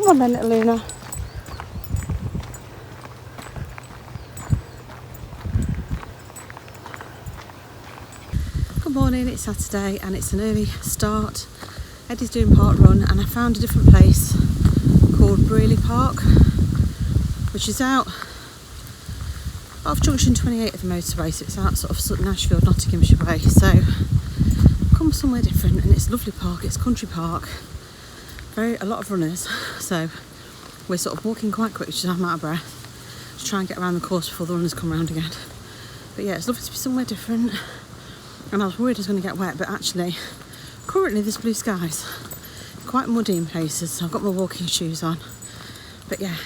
Come on then, little Luna. Good morning, it's Saturday and it's an early start. Eddie's doing park run and I found a different place called Brunch Park, which is out off junction 28 of the motorway, so it's out sort of Nashville, Nottinghamshire way. So come somewhere different, and it's a lovely park. It's a country park, a lot of runners, so we're sort of walking quite quick, just I'm out of breath to try and get around the course before the runners come around again. But yeah, it's lovely to be somewhere different, and I was worried I was going to get wet, but actually currently there's blue skies, quite muddy in places, so I've got my walking shoes on. But yeah,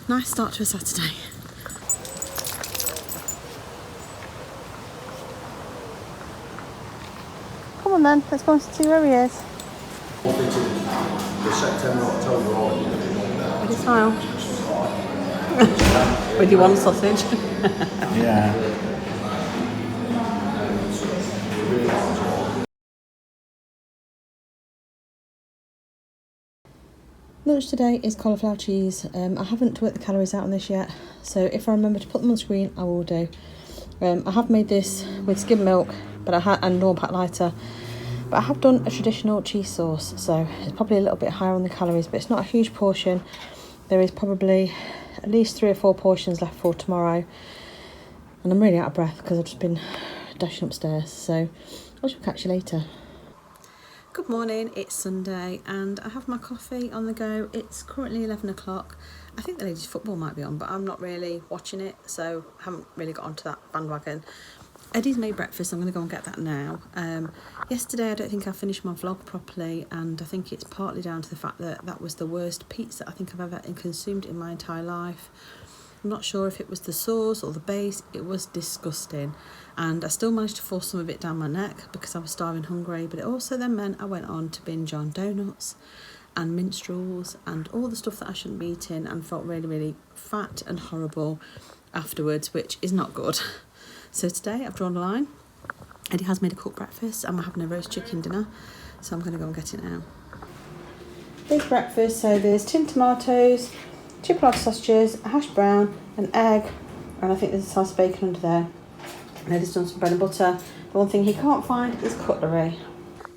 nice start to a Saturday. Come on then, let's go and see where he is. With your smile. With your one sausage. Yeah. Lunch today is cauliflower cheese. I haven't worked the calories out on this yet, so if I remember to put them on the screen, I will do. I have made this with skim milk, and Norm Pack Lighter, but I have done a traditional cheese sauce, so it's probably a little bit higher on the calories, but it's not a huge portion. There is probably at least 3 or 4 portions left for tomorrow, and I'm really out of breath because I've just been dashing upstairs, so I shall catch you later. Good morning, it's Sunday and I have my coffee on the go. It's currently 11 o'clock. I think the ladies' football might be on, but I'm not really watching it, so I haven't really got onto that bandwagon. Eddie's made breakfast, I'm going to go and get that now. Yesterday I don't think I finished my vlog properly, and I think it's partly down to the fact that that was the worst pizza I think I've ever consumed in my entire life. I'm not sure if it was the sauce or the base. It was disgusting, and I still managed to force some of it down my neck because I was starving hungry, but it also then meant I went on to binge on donuts and minstrels and all the stuff that I shouldn't be eating, and felt really, really fat and horrible afterwards, which is not good. So today I've drawn a line. Eddie has made a cooked breakfast and we're having a roast chicken dinner, so I'm going to go and get it now. Here's breakfast. So there's tinned tomatoes, chipolata sausages, a hash brown, an egg, and I think there's a slice of bacon under there. And Eddie's done some bread and butter. The one thing he can't find is cutlery.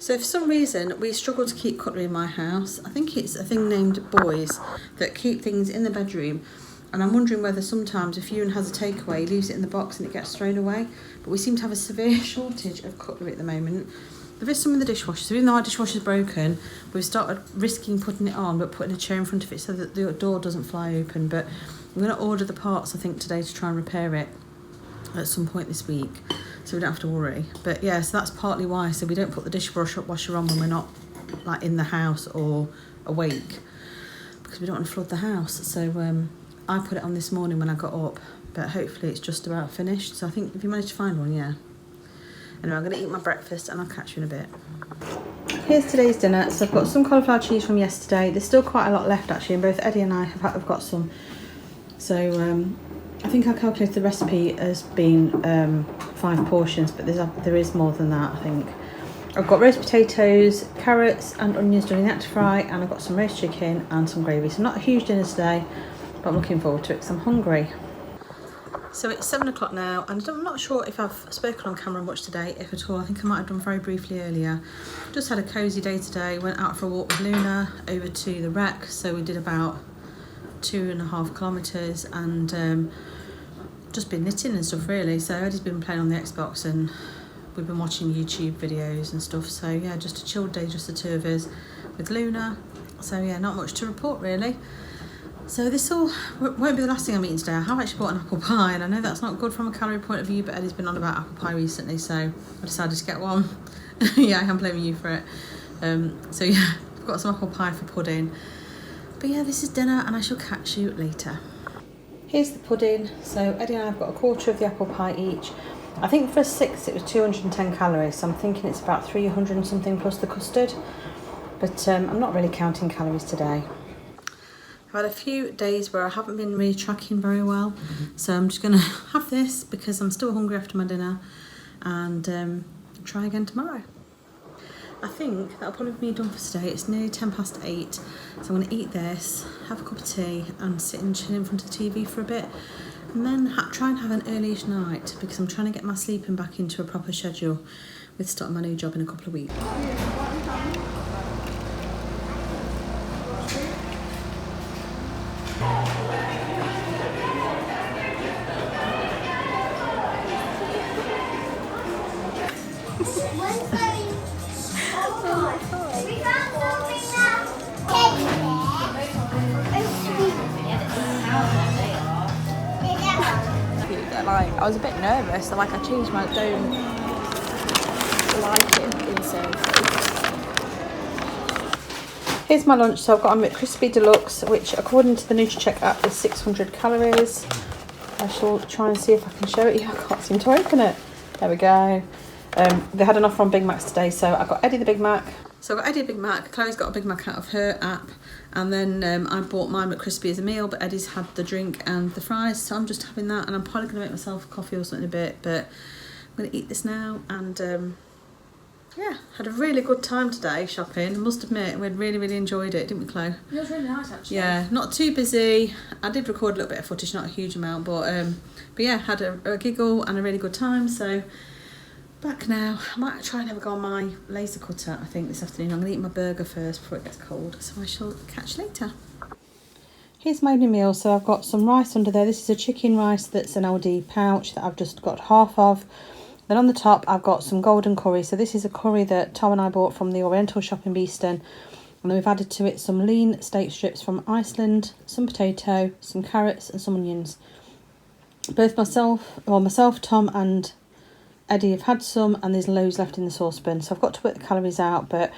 So for some reason we struggle to keep cutlery in my house. I think it's a thing named boys that keep things in the bedroom. And I'm wondering whether sometimes if Ewan has a takeaway, he leaves it in the box and it gets thrown away. But we seem to have a severe shortage of cutlery at the moment. There is some in the dishwasher, so even though our dishwasher's broken, we've started risking putting it on, but putting a chair in front of it so that the door doesn't fly open. But we're going to order the parts, I think, today to try and repair it at some point this week, so we don't have to worry. But yeah, so that's partly why. So we don't put the dishwasher on when we're not like in the house or awake, because we don't want to flood the house. So I put it on this morning when I got up, but hopefully it's just about finished. So I think, if you managed to find one, yeah. Anyway, I'm going to eat my breakfast and I'll catch you in a bit. Here's today's dinner. So I've got some cauliflower cheese from yesterday. There's still quite a lot left actually, and both Eddie and I have got some. So I think I calculated the recipe as being 5 portions, but there is more than that, I think. I've got roast potatoes, carrots and onions done in the air fry, and I've got some roast chicken and some gravy. So not a huge dinner today, but I'm looking forward to it because I'm hungry. So it's 7 o'clock now, and I'm not sure if I've spoken on camera much today, if at all. I think I might have done very briefly earlier. Just had a cosy day today. Went out for a walk with Luna over to the rec, so we did about 2.5 kilometres, and just been knitting and stuff really. So Eddie's been playing on the Xbox and we've been watching YouTube videos and stuff. So yeah, just a chilled day, just the two of us with Luna. So yeah, not much to report really. So this all won't be the last thing I'm eating today. I have actually bought an apple pie, and I know that's not good from a calorie point of view, but Eddie's been on about apple pie recently, so I decided to get one. Yeah, I am blaming you for it. So yeah, I've got some apple pie for pudding. But yeah, this is dinner and I shall catch you later. Here's the pudding. So Eddie and I have got a quarter of the apple pie each. I think for 6 it was 210 calories, so I'm thinking it's about 300 and something plus the custard. But I'm not really counting calories today. I've had a few days where I haven't been really tracking very well, so I'm just going to have this because I'm still hungry after my dinner, and try again tomorrow. I think that'll probably be done for today. It's nearly 8:10, so I'm going to eat this, have a cup of tea and sit and chill in front of the TV for a bit, and then try and have an early-ish night, because I'm trying to get my sleeping back into a proper schedule with starting my new job in a couple of weeks. Like, I was a bit nervous, so like I changed my tone to liking insane. Here's my lunch. So I've got a McCrispy Deluxe, which according to the NutriCheck app is 600 calories. I shall try and see if I can show it. Yeah, I can't seem to open it. There we go. They had an offer on Big Macs today, so I got Eddie the Big Mac. So I got Eddie a Big Mac. Chloe's got a Big Mac out of her app, and then I bought my McCrispy as a meal, but Eddie's had the drink and the fries, so I'm just having that, and I'm probably going to make myself a coffee or something in a bit, but I'm going to eat this now. And yeah, had a really good time today shopping. I must admit, we really enjoyed it, didn't we, Chloe? It was really nice, actually. Yeah, not too busy. I did record a little bit of footage, not a huge amount, but yeah, had a giggle and a really good time. So back now. I might try and have a go on my laser cutter, I think, this afternoon. I'm going to eat my burger first before it gets cold, so I shall catch you later. Here's my evening meal. So I've got some rice under there. This is a chicken rice that's an LD pouch that I've just got half of. Then on the top I've got some golden curry. So this is a curry that Tom and I bought from the Oriental shop in Beeston. And then we've added to it some lean steak strips from Iceland, some potato, some carrots and some onions. Both myself, Tom and Eddie have had some, and there's loads left in the saucepan. So I've got to work the calories out, but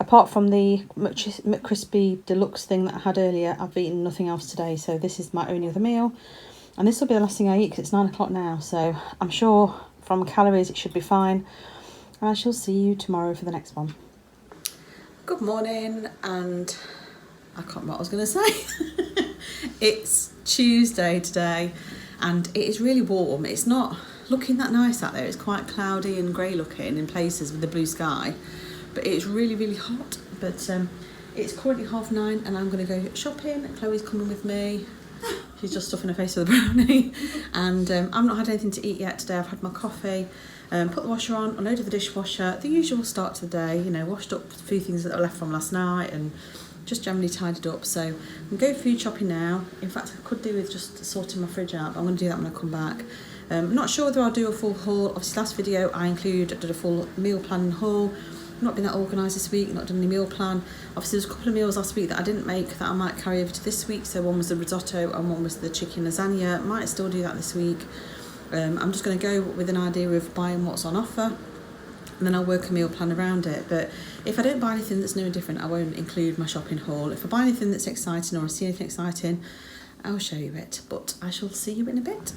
apart from the McCrispy Deluxe thing that I had earlier, I've eaten nothing else today. So this is my only other meal. And this will be the last thing I eat because it's 9 o'clock now. So I'm sure from calories it should be fine. And I shall see you tomorrow for the next one. Good morning, and I can't remember what I was going to say. It's Tuesday today, and it is really warm. It's not looking that nice out there. It's quite cloudy and grey looking in places with the blue sky, but it's really hot. But it's currently 9:30 and I'm going to go shopping. Chloe's coming with me. She's just stuffing her face with a brownie. And I've not had anything to eat yet today. I've had my coffee, put the washer on, unloaded the dishwasher, the usual start to the day, you know, washed up a few things that I left from last night and just generally tidied up. So I'm going food shopping now. In fact, I could do with just sorting my fridge out, but I'm going to do that when I come back. I'm not sure whether I'll do a full haul. Obviously last video I did a full meal planning haul. I've not been that organised this week, not done any meal plan. Obviously there's a couple of meals last week that I didn't make that I might carry over to this week. So one was the risotto and one was the chicken lasagna. Might still do that this week. I'm just going to go with an idea of buying what's on offer, and then I'll work a meal plan around it. But if I don't buy anything that's new and different, I won't include my shopping haul. If I buy anything that's exciting or I see anything exciting, I'll show you it. But I shall see you in a bit.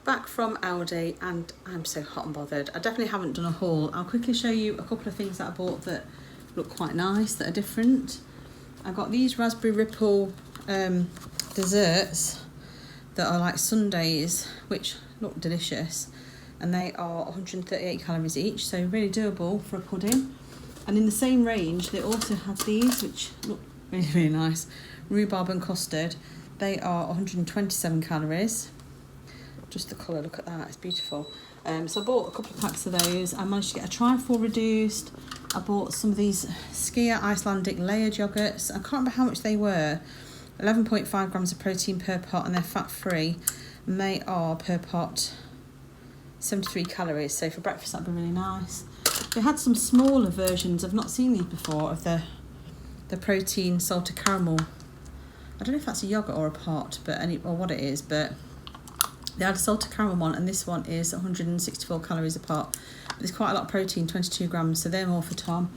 Back from Aldi, and I'm so hot and bothered. I definitely haven't done a haul. I'll quickly show you a couple of things that I bought that look quite nice, that are different. I got these raspberry ripple desserts that are like sundaes, which look delicious, and they are 138 calories each, so really doable for a pudding. And in the same range they also have these, which look really nice, rhubarb and custard. They are 127 calories. Just the colour, look at that, it's beautiful. So I bought a couple of packs of those. I managed to get a trifle reduced. I bought some of these Skia Icelandic layered yogurts. I can't remember how much they were. 11.5 grams of protein per pot, and they're fat free. And they are per pot 73 calories. So for breakfast that'd be really nice. They had some smaller versions, I've not seen these before, of the protein salted caramel. I don't know if that's a yogurt or a pot, but or what it is, but they had a salted caramel one, and this one is 164 calories a pot. But there's quite a lot of protein, 22 grams, so they're more for Tom.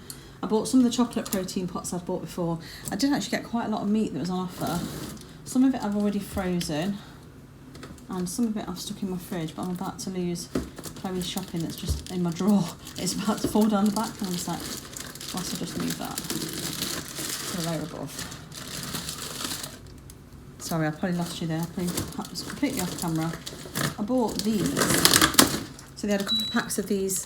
I bought some of the chocolate protein pots I've bought before. I did actually get quite a lot of meat that was on offer. Some of it I've already frozen, and some of it I've stuck in my fridge, but I'm about to lose Chloe's shopping that's just in my drawer. It's about to fall down the back, and I'm just like, whilst I just move that to the layer above. Sorry, I probably lost you there. That was completely off camera. I bought these. So So they had a couple of packs of these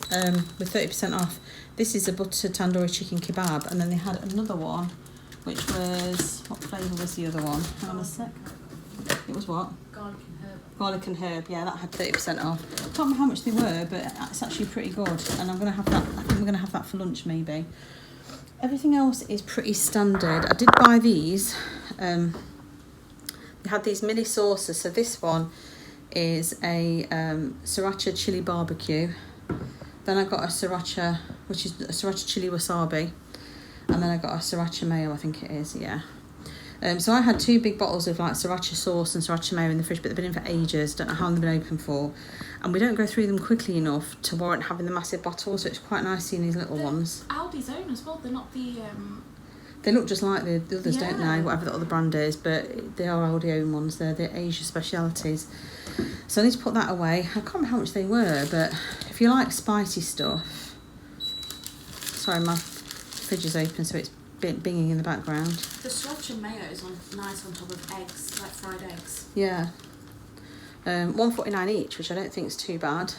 with 30% off. This is a butter tandoori chicken kebab, and then they had another one, which was, what flavour was the other one? Hang on a sec. It was what? Garlic and herb. Garlic and herb, yeah, that had 30% off. I can't remember how much they were, but it's actually pretty good. And I'm going to have that, I think we're going to have that for lunch maybe. Everything else is pretty standard. I did buy these. They had these mini sauces. So this one is a sriracha chili barbecue. Then I got a sriracha, which is a sriracha chili wasabi. And then I got a sriracha mayo, I think it is, yeah. So I had 2 big bottles of like sriracha sauce and sriracha mayo in the fridge, but they've been in for ages. Don't know how long they've been open for. And we don't go through them quickly enough to warrant having the massive bottles, so it's quite nice seeing these little ones. Aldi's own as well, they're not the... They look just like the others, Yeah. don't they? Whatever the other brand is, but they are Aldi own ones. They're the Asia specialities. So I need to put that away. I can't remember how much they were, but if you like spicy stuff... Sorry, my fridge is open, so it's binging in the background. The sriracha mayo is nice on top of eggs, like fried eggs. Yeah. $1.49 each, which I don't think is too bad.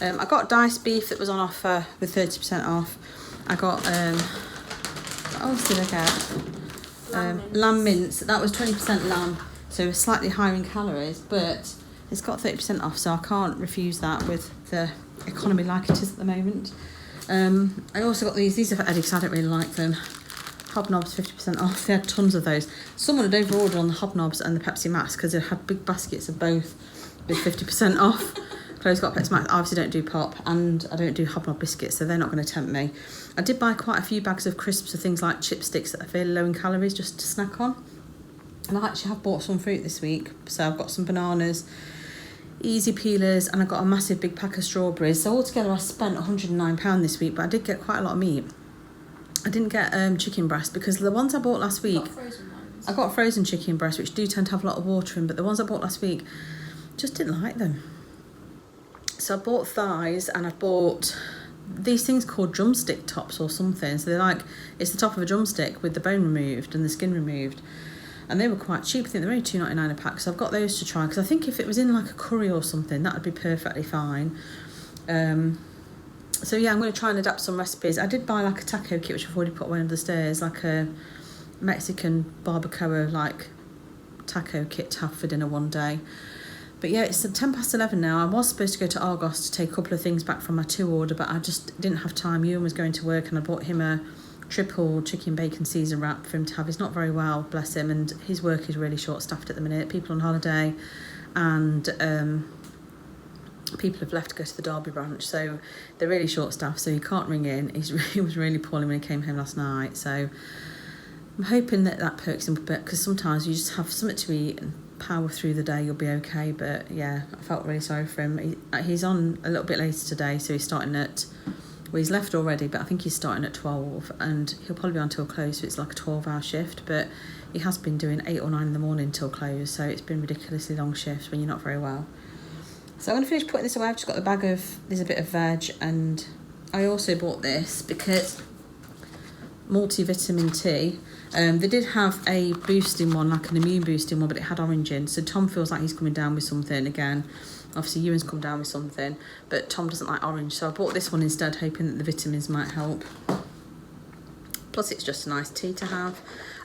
I got diced beef that was on offer with 30% off. I got... what else did I get? Lamb mince. That was 20% lamb, so slightly higher in calories, but it's got 30% off, so I can't refuse that with the economy like it is at the moment. I also got these are for Eddie because I don't really like them. Hobnobs 50% off. They had tons of those. Someone had over-ordered on the Hobnobs and the Pepsi Max because they had big baskets of both with 50% off. Chloe's got Pepsi Max. I obviously don't do pop, and I don't do Hobnob biscuits, so they're not going to tempt me. I did buy quite a few bags of crisps of things like chipsticks that are fairly low in calories just to snack on. And I actually have bought some fruit this week. So I've got some bananas, easy peelers, and I got a massive big pack of strawberries. So altogether I spent £109 this week, but I did get quite a lot of meat. I didn't get chicken breast because the ones I bought last week... I got frozen chicken breast, which do tend to have a lot of water in, but the ones I bought last week just didn't like them. So I bought thighs, and I bought these things called drumstick tops or something. So they're like, it's the top of a drumstick with the bone removed and the skin removed. And they were quite cheap. I think they're only $2.99 a pack. So I've got those to try, because I think if it was in like a curry or something, that would be perfectly fine. So yeah, I'm going to try and adapt some recipes. I did buy like a taco kit, which I've already put away under the stairs, like a Mexican barbacoa like taco kit to have for dinner one day. But yeah, it's 11:10 now. I was supposed to go to Argos to take a couple of things back from my 2 order, but I just didn't have time. Ewan was going to work, and I bought him a triple chicken bacon Caesar wrap for him to have. He's not very well, bless him, and his work is really short-staffed at the minute. People on holiday, and people have left to go to the Derby branch, so they're really short-staffed, so he can't ring in. He was really poorly when he came home last night, so I'm hoping that perks him a bit, because sometimes you just have something to eat and power through the day, you'll be okay. But yeah, I felt really sorry for him. He's on a little bit later today, so he's starting at... Well, he's left already, but I think he's starting at 12, and he'll probably be on till close, so it's like a 12-hour shift, but he has been doing 8 or 9 in the morning till close, so it's been ridiculously long shifts when you're not very well. So I'm going to finish putting this away. I've just got the bag of... There's a bit of veg, and I also bought this because multivitamin T. They did have a boosting one, like an immune boosting one, but it had orange in, so Tom feels like he's coming down with something again. Obviously Ewan's come down with something, but Tom doesn't like orange, so I bought this one instead, hoping that the vitamins might help. Plus it's just a nice tea to have.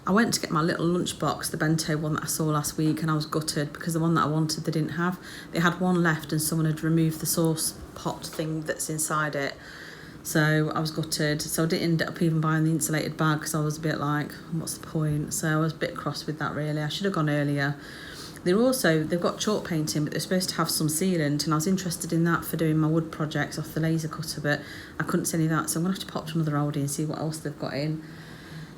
I went to get my little lunchbox, the bento one that I saw last week, and I was gutted because the one that I wanted they didn't have. They had one left and someone had removed the sauce pot thing that's inside it. So I was gutted. So I didn't end up even buying the insulated bag because I was a bit like, what's the point? So I was a bit cross with that really. I should have gone earlier. They've got chalk painting, but they're supposed to have some sealant, and I was interested in that for doing my wood projects off the laser cutter, but I couldn't see any of that, so I'm going to have to pop to another Aldi and see what else they've got in.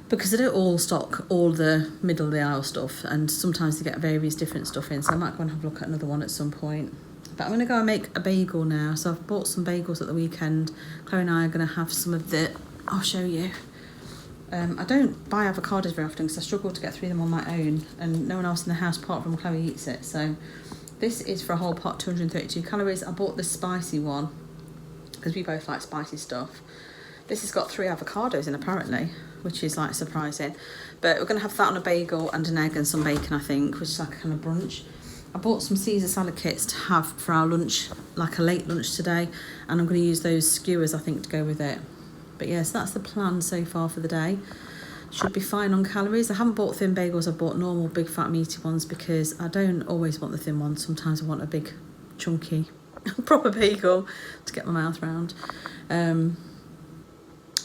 Because they don't all stock all the middle of the aisle stuff, and sometimes they get various different stuff in, so I might go and have a look at another one at some point. But I'm going to go and make a bagel now. So I've bought some bagels at the weekend. Chloe and I are going to have some of the... I'll show you. I don't buy avocados very often because I struggle to get through them on my own, and no one else in the house apart from Chloe eats it. So this is for a whole pot, 232 calories. I bought the spicy one because we both like spicy stuff. This has got 3 avocados in apparently, which is like surprising. But we're going to have that on a bagel and an egg and some bacon, I think, which is like a kind of brunch. I bought some Caesar salad kits to have for our lunch, like a late lunch today, and I'm going to use those skewers, I think, to go with it. But yes, that's the plan so far for the day. Should be fine on calories. I haven't bought thin bagels, I've bought normal big fat meaty ones because I don't always want the thin ones. Sometimes I want a big chunky proper bagel to get my mouth round.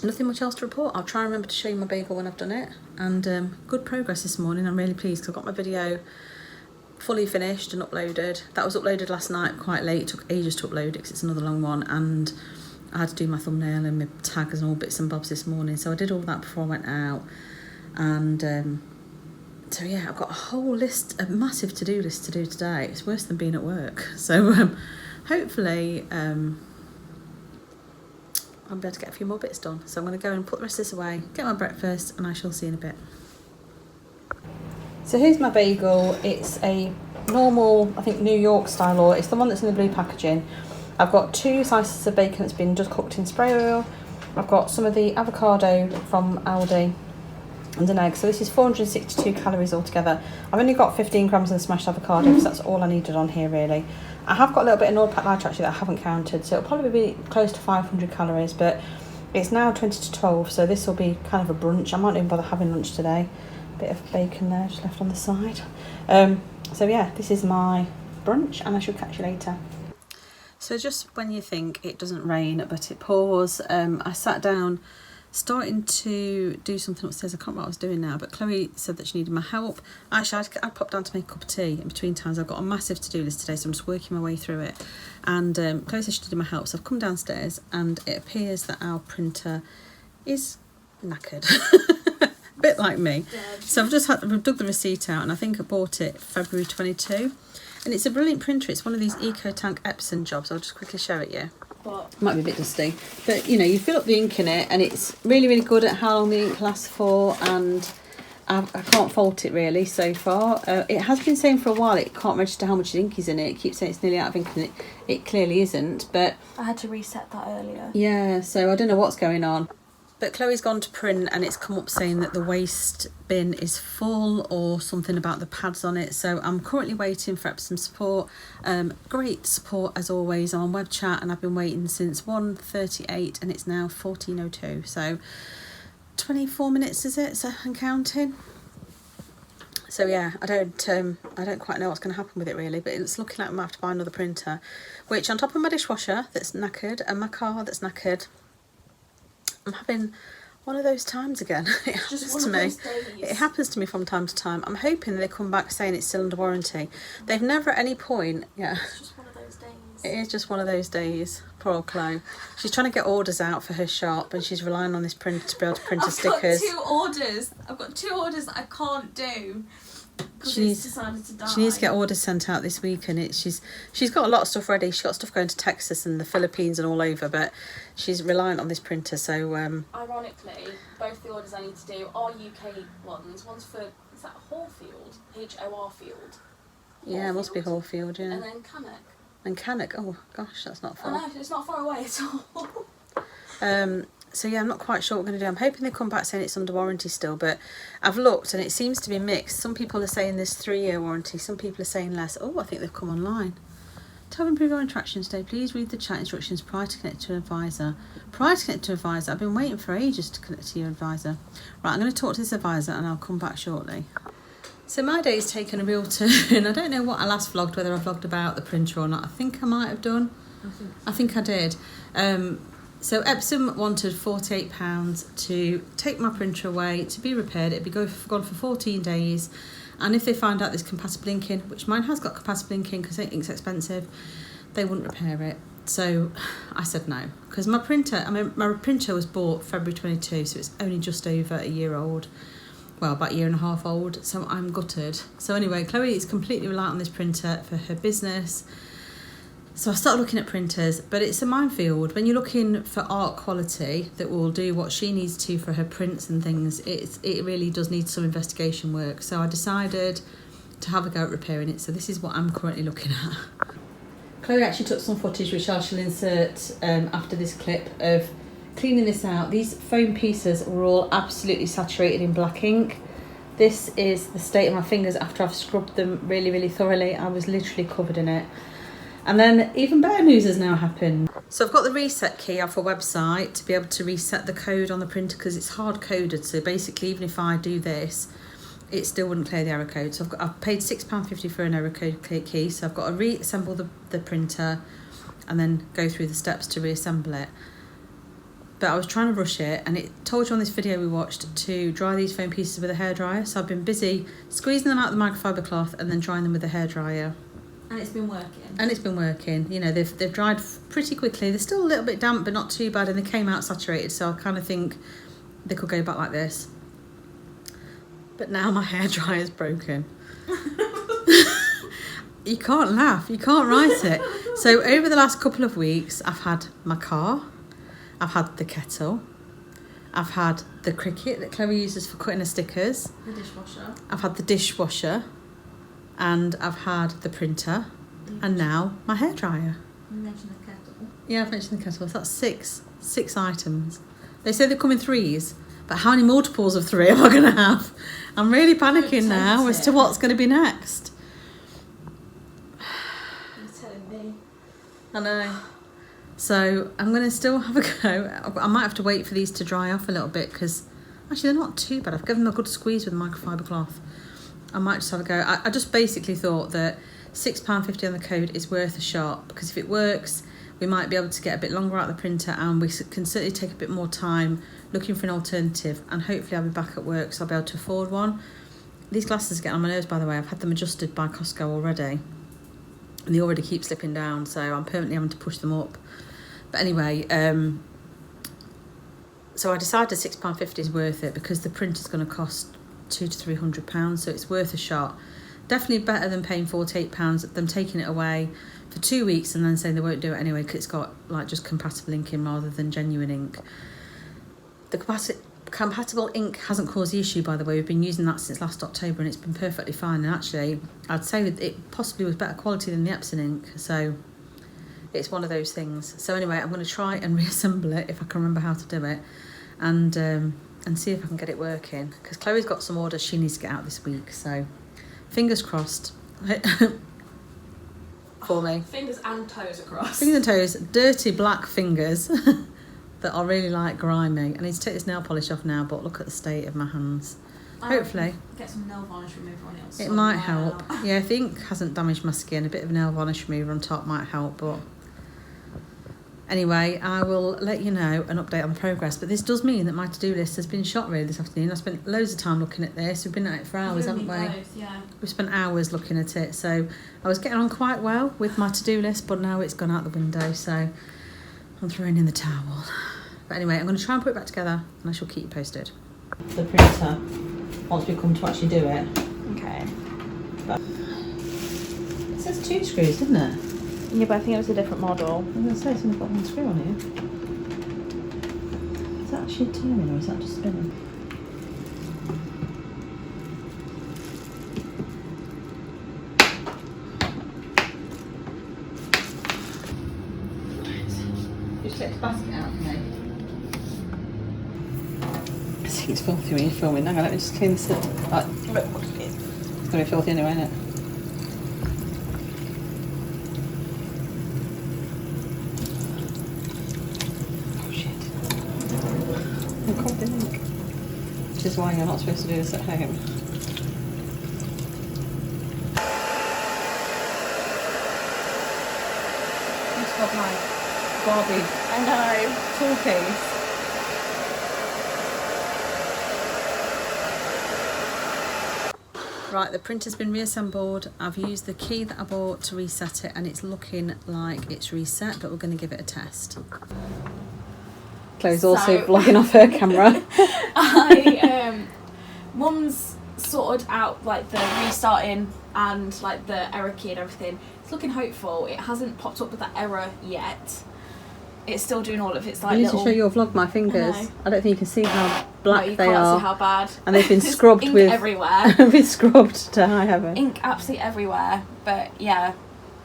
Nothing much else to report. I'll try and remember to show you my bagel when I've done it. And good progress this morning. I'm really pleased because I got my video fully finished and uploaded. That was uploaded last night quite late. It took ages to upload it because it's another long one, and I had to do my thumbnail and my tags and all bits and bobs this morning, so I did all that before I went out. And so yeah, I've got a whole list, a massive to-do list to do today. It's worse than being at work. So hopefully I'll be able to get a few more bits done. So I'm going to go and put the rest of this away, get my breakfast, and I shall see you in a bit. So here's my bagel. It's a normal, I think, New York style, or it's the one that's in the blue packaging. I've got 2 slices of bacon that's been just cooked in spray oil. I've got some of the avocado from Aldi and an egg. So this is 462 calories altogether. I've only got 15 grams of smashed avocado because that's all I needed on here really. I have got a little bit of Nordpack Light actually that I haven't counted, so it'll probably be close to 500 calories, but it's now 20 to 12, so this will be kind of a brunch. I might not even bother having lunch today. Bit of bacon there just left on the side. So yeah, this is my brunch and I shall catch you later. So just when you think it doesn't rain but it pours, I sat down starting to do something upstairs. I can't remember what I was doing now, but Chloe said that she needed my help. Actually, I popped down to make a cup of tea in between times. I've got a massive to-do list today, so I'm just working my way through it. And Chloe said she needed my help, so I've come downstairs and it appears that our printer is knackered. A bit like me. So we've dug the receipt out, and I think I bought it February 22. And it's a brilliant printer. It's one of these EcoTank Epson jobs. I'll just quickly show it you. What? Might be a bit dusty, but you know, you fill up the ink in it and it's really, really good at how long the ink lasts for, and I can't fault it really so far. It has been saying for a while it can't register how much ink is in it. It keeps saying it's nearly out of ink, and it clearly isn't, but I had to reset that earlier. Yeah, so I don't know what's going on. But Chloe's gone to print and it's come up saying that the waste bin is full or something about the pads on it. So I'm currently waiting for Epsom support. Great support as always. I'm on web chat and I've been waiting since 1:38 and it's now 14:02. So 24 minutes is it? So I'm counting. So yeah, I don't quite know what's going to happen with it really, but it's looking like I might have to buy another printer, which on top of my dishwasher that's knackered and my car that's knackered, I'm having one of those times again. It happens to me. It happens to me from time to time. I'm hoping they come back saying it's still under warranty. They've never at any point, yeah. It's just one of those days. It is just one of those days. Poor old Chloe. She's trying to get orders out for her shop and she's relying on this printer to be able to print her stickers. I've got two orders that I can't do. She needs to get orders sent out this week, and she's got a lot of stuff ready. She's got stuff going to Texas and the Philippines and all over, but she's reliant on this printer. So ironically, both the orders I need to do are UK ones. One's for, is that Horfield? H-O-R-Field. Yeah, it must be Horfield, yeah. And then Cannock. And Cannock, oh gosh, that's not far. I know, it's not far away at all. So yeah, I'm not quite sure what we're going to do. I'm hoping they come back saying it's under warranty still, but I've looked and it seems to be mixed. Some people are saying there's 3-year warranty, some people are saying less. Oh, I think they've come online. To improve your interactions today, please read the chat instructions prior to connect to an advisor. Prior to connect to an advisor, I've been waiting for ages to connect to your advisor. Right, I'm going to talk to this advisor and I'll come back shortly. So my day's taken a real turn. I don't know what I last vlogged, whether I vlogged about the printer or not. I think I might have done. I think I did. So Epsom wanted £48 to take my printer away to be repaired. It'd be gone for 14 days. And if they find out there's compatible inking, which mine has got compatible inking because ink's expensive, they wouldn't repair it. So I said no, because my printer was bought February 22, so it's only just over a year old. Well, about a year and a half old, so I'm gutted. So anyway, Chloe is completely reliant on this printer for her business. So I started looking at printers, but it's a minefield. When you're looking for art quality that will do what she needs to for her prints and things, it really does need some investigation work. So I decided to have a go at repairing it. So this is what I'm currently looking at. Chloe actually took some footage, which I shall insert after this clip, of cleaning this out. These foam pieces were all absolutely saturated in black ink. This is the state of my fingers after I've scrubbed them really, really thoroughly. I was literally covered in it. And then even better news has now happened. So I've got the reset key off a website to be able to reset the code on the printer because it's hard coded. So basically, even if I do this, it still wouldn't clear the error code. So I've paid £6.50 for an error code key. So I've got to reassemble the printer and then go through the steps to reassemble it. But I was trying to rush it, and it told you on this video we watched to dry these foam pieces with a hairdryer. So I've been busy squeezing them out of the microfiber cloth and then drying them with a hairdryer. And it's been working. And it's been working. You know, they've dried pretty quickly. They're still a little bit damp, but not too bad, and they came out saturated. So I kind of think they could go back like this. But now my hairdryer is broken. You can't laugh. You can't write it. So over the last couple of weeks, I've had my car. I've had the kettle. I've had the Cricut that Chloe uses for cutting her stickers. The dishwasher. I've had the dishwasher. And I've had the printer. And now my hairdryer. You mentioned the kettle. Yeah, I've mentioned the kettle. So that's six items. They say they come in threes. But how many multiples of 3 am I going to have? I'm really panicking now as to what's going to be next. You're telling me. I know. So I'm going to still have a go. I might have to wait for these to dry off a little bit because actually they're not too bad. I've given them a good squeeze with the microfiber cloth. I might just have a go. I just basically thought that £6.50 on the code is worth a shot because if it works, we might be able to get a bit longer out of the printer and we can certainly take a bit more time looking for an alternative, and hopefully I'll be back at work so I'll be able to afford one. These glasses are getting on my nerves, by the way. I've had them adjusted by Costco already and they already keep slipping down, so I'm permanently having to push them up. But anyway, so I decided £6.50 is worth it because the printer's going to cost £200 to £300, so it's worth a shot. Definitely better than paying £48, them taking it away for 2 weeks and then saying they won't do it anyway because it's got like just compatible ink in rather than genuine ink. The compatible ink hasn't caused the issue, by the way. We've been using that since last October and it's been perfectly fine, and actually I'd say that it possibly was better quality than the Epson ink, so it's one of those things. So anyway, I'm going to try and reassemble it if I can remember how to do it, and see if I can get it working because Chloe's got some orders she needs to get out this week, so fingers crossed for me. Fingers and toes across. Fingers and toes, dirty black fingers that are really like grimy. I need to take this nail polish off now, but look at the state of my hands. Hopefully get some nail varnish remover on it. It might help. Yeah, if the ink hasn't damaged my skin, a bit of nail varnish remover on top might help, but anyway, I will let you know an update on the progress. But this does mean that my to-do list has been shot really this afternoon. I spent loads of time looking at this. We've been at it for hours, haven't we? Both, yeah. We've spent hours looking at it. So I was getting on quite well with my to-do list, but now it's gone out the window. So I'm throwing in the towel. But anyway, I'm going to try and put it back together and I shall keep you posted. The printer, once we come to actually do it. Okay. But it says 2 screws, doesn't it? Yeah, but I think it was a different model. I was going to say, it's only got 1 screw on here. Is that actually turning or is that just spinning? Just take this basket out for me. I think it's filthy when you're filming. Hang on, let me just clean this up. Right. It's going to be filthy anyway, isn't it? Which is why you're not supposed to do this at home. It's got my Barbie. I know. Tool case. Right, the printer's been reassembled. I've used the key that I bought to reset it and it's looking like it's reset, but we're going to give it a test. Chloe's also vlogging off her camera. Mum's sorted out like the restarting and like the error key and everything. It's looking hopeful. It hasn't popped up with that error yet. It's still doing all of its like I need little... to show your vlog, my fingers. I don't think you can see how black you they can't are. See how bad. And they've been scrubbed ink with everywhere. been scrubbed to high heaven. Ink absolutely everywhere. But yeah,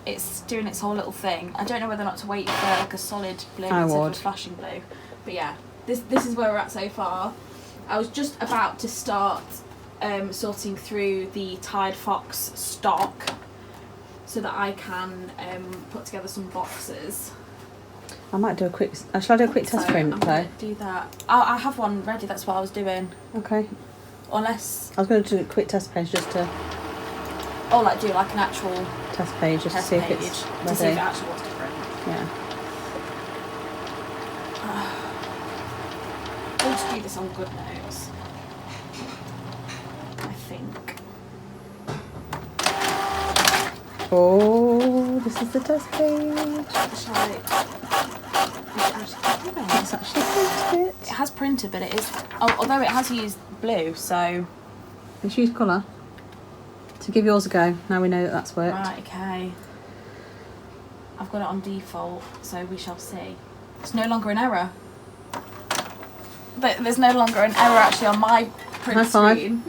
it's doing its whole little thing. I don't know whether or not to wait for like a solid blue instead of a flashing blue. But yeah, this is where we're at so far. I was just about to start sorting through the Tide Fox stock so that I can put together some boxes. I might do a quick. Shall I do a quick test print? I'm going to do that. I have one ready. That's what I was doing. Okay. Unless I was going to do a quick test page just to. Oh, like do like an actual test page just to see if it's ready. To see if it actually was different. Yeah. I'll just do this on good notes. I think. Oh, this is the test page. Shall I? It's actually printed. It has printed, but it is. Oh, although it has used blue, so. It's used colour. So give yours a go. Now we know that that's worked. Right. Okay. I've got it on default, so we shall see. It's no longer an error. But there's no longer an error actually on my print screen.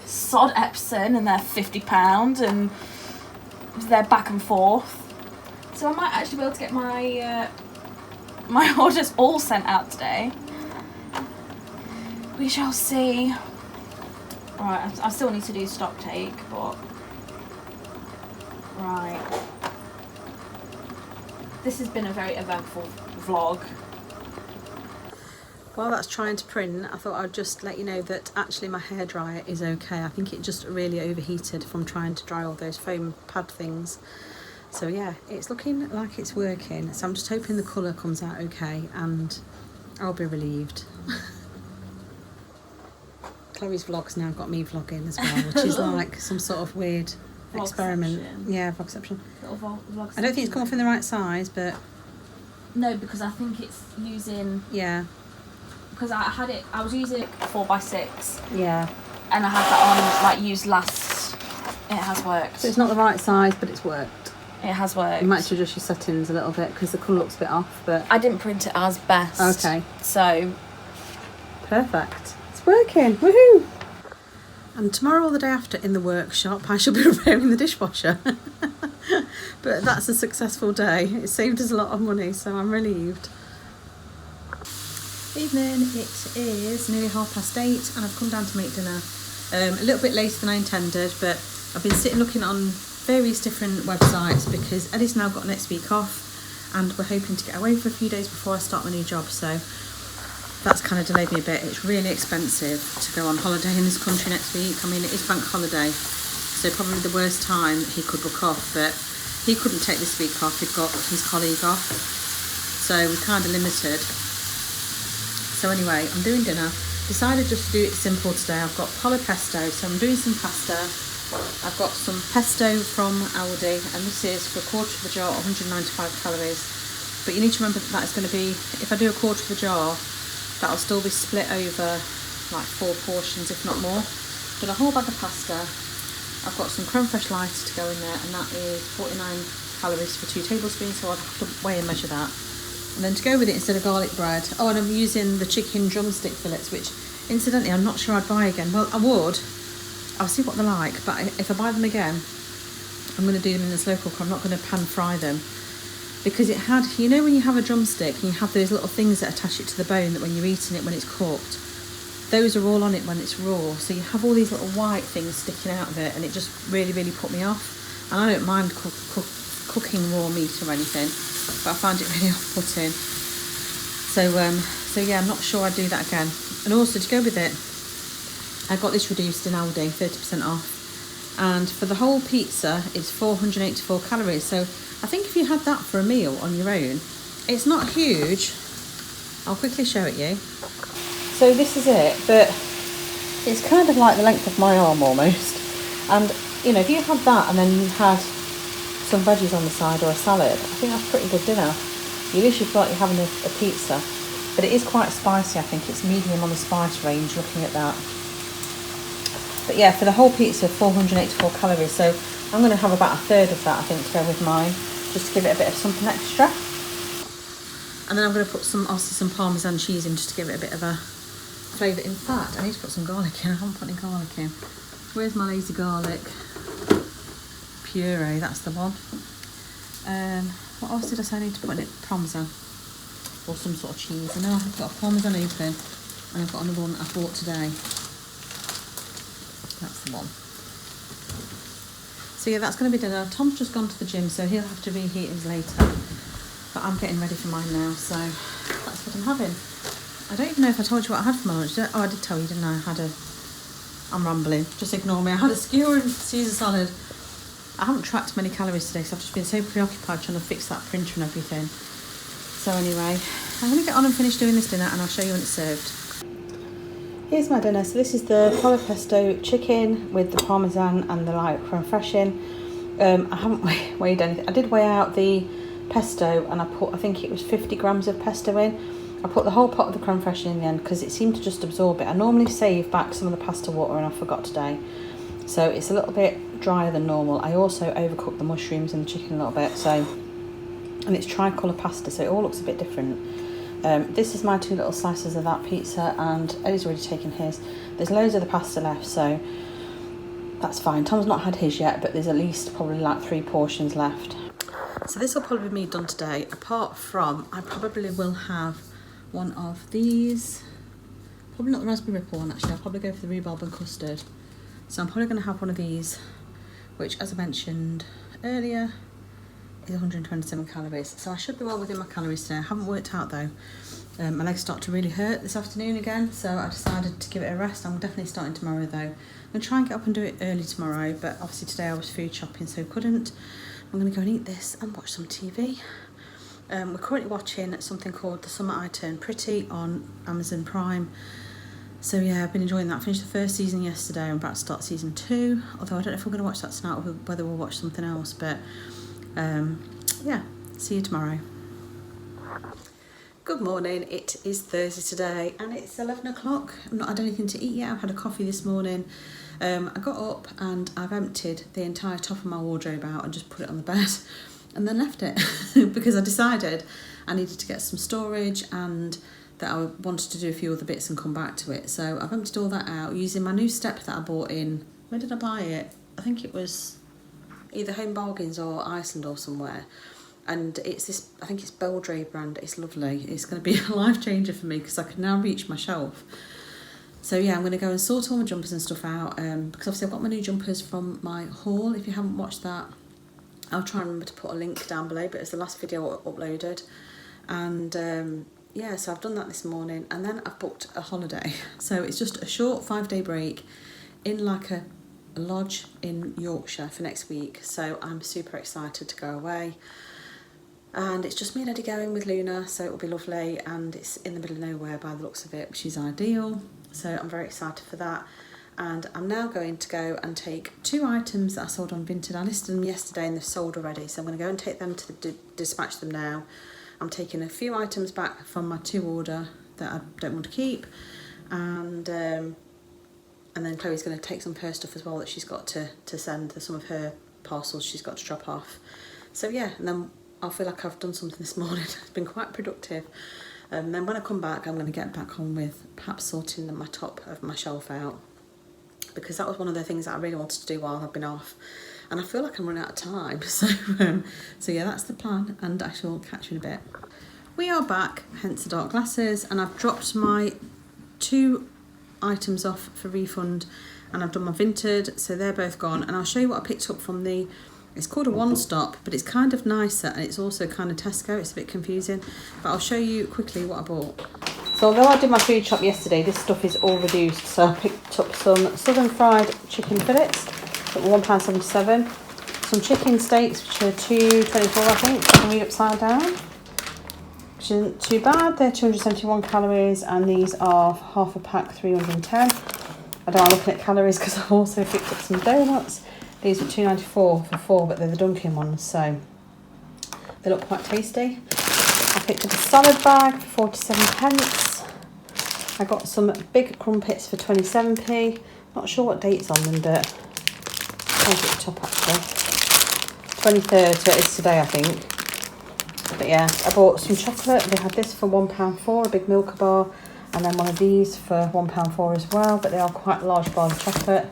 Sod Epson and their £50 and they're back and forth. So I might actually be able to get my my orders all sent out today. We shall see. Right, I still need to do stock take, but right. This has been a very eventful vlog. While that's trying to print, I thought I'd just let you know that actually my hairdryer is okay. I think it just really overheated from trying to dry all those foam pad things. So yeah, it's looking like it's working. So I'm just hoping the colour comes out okay and I'll be relieved. Chloe's vlog's now got me vlogging as well, which is like some sort of weird experiment. Yeah, vlogception. I don't think it's come off in the right size, but... No, because I think it's using... Yeah. Because I was using it 4x6. Yeah. And I had that on, like, used last. It has worked. So it's not the right size, but it's worked. It has worked. You might adjust your settings a little bit because the colour looks a bit off, but... I didn't print it as best. Okay. So... Perfect. It's working. Woohoo! And tomorrow or the day after in the workshop, I shall be repairing the dishwasher. But that's a successful day. It saved us a lot of money, so I'm relieved. Evening, it is nearly 8:30 and I've come down to make dinner. A little bit later than I intended, but I've been sitting looking on various different websites because Eddie's now got next week off and we're hoping to get away for a few days before I start my new job, so that's kind of delayed me a bit. It's really expensive to go on holiday in this country next week. I mean, it is bank holiday, so probably the worst time he could book off, but he couldn't take this week off. He'd got his colleague off, so we're kind of limited. So anyway, I'm doing dinner. Decided just to do it simple today. I've got polo pesto, so I'm doing some pasta. I've got some pesto from Aldi, and this is for a quarter of a jar, 195 calories. But you need to remember that that's going to be, if I do a quarter of a jar, that'll still be split over like 4 portions, if not more. Done a whole bag of pasta. I've got some creme fraiche light to go in there, and that is 49 calories for 2 tablespoons, so I'll have to weigh and measure that. And then to go with it, instead of garlic bread, oh, and I'm using the chicken drumstick fillets, which incidentally I'm not sure I'd buy again. Well, I would. I'll see what they're like, but if I buy them again, I'm going to do them in the slow cooker. I'm not going to pan fry them, because it had, you know, when you have a drumstick and you have those little things that attach it to the bone that when you're eating it when it's cooked, those are all on it when it's raw, so you have all these little white things sticking out of it, and it just really put me off. And I don't mind cooking raw meat or anything, but I found it really off-putting. So yeah, I'm not sure I'd do that again. And also to go with it, I got this reduced in Aldi, 30% off, and for the whole pizza it's 484 calories. So I think if you had that for a meal on your own, it's not huge. I'll quickly show it you. So this is it, but it's kind of like the length of my arm almost. And you know, if you had that and then you had some veggies on the side or a salad, I think that's pretty good dinner. You literally feel like you're having a pizza, but it is quite spicy. I think it's medium on the spice range looking at that. But yeah, for the whole pizza, 484 calories, so I'm going to have about a third of that, I think, to go with mine, just to give it a bit of something extra. And then I'm going to put some Parmesan cheese in just to give it a bit of a flavour. In fact, I need to put some garlic in. I haven't put any garlic in. Where's my lazy garlic? Puree, that's the one. What else did I say I need to put in it? Parmesan. Or some sort of cheese. I know I've got a Parmesan open, and I've got another one that I bought today. that's the one. So yeah, that's going to be dinner. Tom's just gone to the gym, so he'll have to reheat his later. But I'm getting ready for mine now, so that's what I'm having. I don't even know if I told you what I had for my lunch. Oh, I did tell you, didn't I? I'm rambling. Just ignore me. I had a skewer and Caesar salad. I haven't tracked many calories today, so I've just been so preoccupied trying to fix that printer and everything. So anyway, I'm going to get on and finish doing this dinner, and I'll show you when it's served. Here's my dinner. So this is the colo pesto chicken with the parmesan and the light creme fraiche in. I haven't weighed anything. I did weigh out the pesto, and I think it was 50 grams of pesto in. I put the whole pot of the creme fraiche in the end because it seemed to just absorb it. I normally save back some of the pasta water, and I forgot today. So it's a little bit drier than normal. I also overcooked the mushrooms and the chicken a little bit. And it's tricolour pasta, so it all looks a bit different. This is my 2 little slices of that pizza, and Eddie's already taken his. There's loads of the pasta left, so that's fine. Tom's not had his yet, but there's at least probably like 3 portions left. So this will probably be me done today, apart from I probably will have one of these. Probably not the raspberry ripple one, actually. I'll probably go for the rhubarb and custard. So I'm probably going to have one of these, which, as I mentioned earlier, is 127 calories. So I should be well within my calories today. I haven't worked out though. My legs start to really hurt this afternoon again, so I decided to give it a rest. I'm definitely starting tomorrow though. I'm going to try and get up and do it early tomorrow, but obviously today I was food shopping, so couldn't. I'm going to go and eat this and watch some TV. We're currently watching something called The Summer I Turned Pretty on Amazon Prime. So yeah, I've been enjoying that. I finished the first season yesterday. I'm about to start season 2, although I don't know if we're going to watch that tonight or whether we'll watch something else, but yeah, see you tomorrow. Good morning, it is Thursday today and it's 11 o'clock. I've not had anything to eat yet. I've had a coffee this morning. I got up and I've emptied the entire top of my wardrobe out and just put it on the bed and then left it because I decided I needed to get some storage and that I wanted to do a few other bits and come back to it. So I've emptied all that out using my new step that I bought in. Where did I buy it? I think it was either Home Bargains or Iceland or somewhere. And it's this, I think it's Beldray brand. It's lovely. It's going to be a life changer for me because I can now reach my shelf. So yeah, I'm going to go and sort all my jumpers and stuff out because obviously I've got my new jumpers from my haul. If you haven't watched that, I'll try and remember to put a link down below, but it's the last video uploaded. And yeah, so I've done that this morning and then I've booked a holiday. So it's just a short 5-day break in like a lodge in Yorkshire for next week. So I'm super excited to go away. And it's just me and Eddie going with Luna, so it will be lovely, and it's in the middle of nowhere by the looks of it, which is ideal. So I'm very excited for that. And I'm now going to go and take 2 items that I sold on Vinted. I listed them yesterday and they've sold already, so I'm going to go and take them to dispatch them now. I'm taking a few items back from my 2 order that I don't want to keep, and then Chloe's going to take some of her stuff as well that she's got to send, some of her parcels she's got to drop off. So yeah, and then I feel like I've done something this morning. It's been quite productive. Then when I come back, I'm going to get back on with perhaps sorting my top of my shelf out, because that was one of the things that I really wanted to do while I've been off, and I feel like I'm running out of time. So yeah, that's the plan, and I shall catch you in a bit. We are back, hence the dark glasses, and I've dropped my 2 items off for refund, and I've done my Vinted, so they're both gone. And I'll show you what I picked up from the, it's called a One Stop, but it's kind of nicer and it's also kind of Tesco. It's a bit confusing, but I'll show you quickly what I bought. So although I did my food shop yesterday, this stuff is all reduced. So I picked up some southern fried chicken fillets at £1.77, some chicken steaks which are £2.24 I think. I can read upside down, which isn't too bad. They're 271 calories, and these are half a pack 310. I don't know, I'm looking at calories because I've also picked up some donuts. These were £2.94 for 4, but they're the Dunkin' ones, so they look quite tasty. I picked up a salad bag for 47p. I got some big crumpets for 27p. Not sure what date's on them, but I'll get the top actually. 23rd, so it is today, I think. But yeah, I bought some chocolate. They had this for £1.04, a big Milka bar, and then one of these for £1.04 as well, but they are quite large bars of chocolate.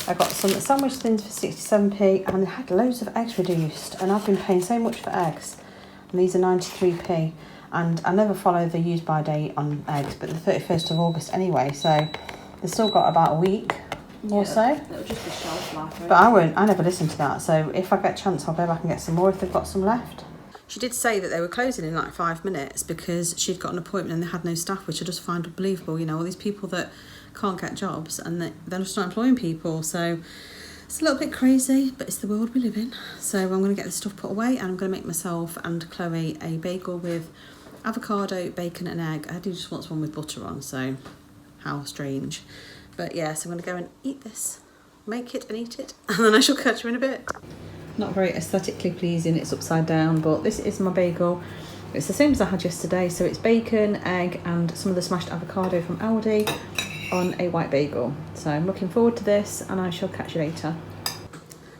I got some sandwich thins for 67p, and they had loads of eggs reduced, and I've been paying so much for eggs, and these are 93p, and I never follow the use by date on eggs, but the 31st of August anyway, so they've still got about a week. also. That'll just be shelf life. But I never listen to that. So if I get a chance, I'll go back and get some more if they've got some left. She did say that they were closing in like 5 minutes because she'd got an appointment and they had no staff, which I just find unbelievable. You know, all these people that can't get jobs and they're just not employing people. So it's a little bit crazy, but it's the world we live in. So I'm going to get this stuff put away and I'm going to make myself and Chloe a bagel with avocado, bacon and egg. Eddie just wants one with butter on, so how strange. But yeah, so I'm going to go and eat this, make it and eat it, and then I shall catch you in a bit. Not very aesthetically pleasing, it's upside down, but this is my bagel. It's the same as I had yesterday, so it's bacon, egg and some of the smashed avocado from Aldi on a white bagel. So I'm looking forward to this and I shall catch you later.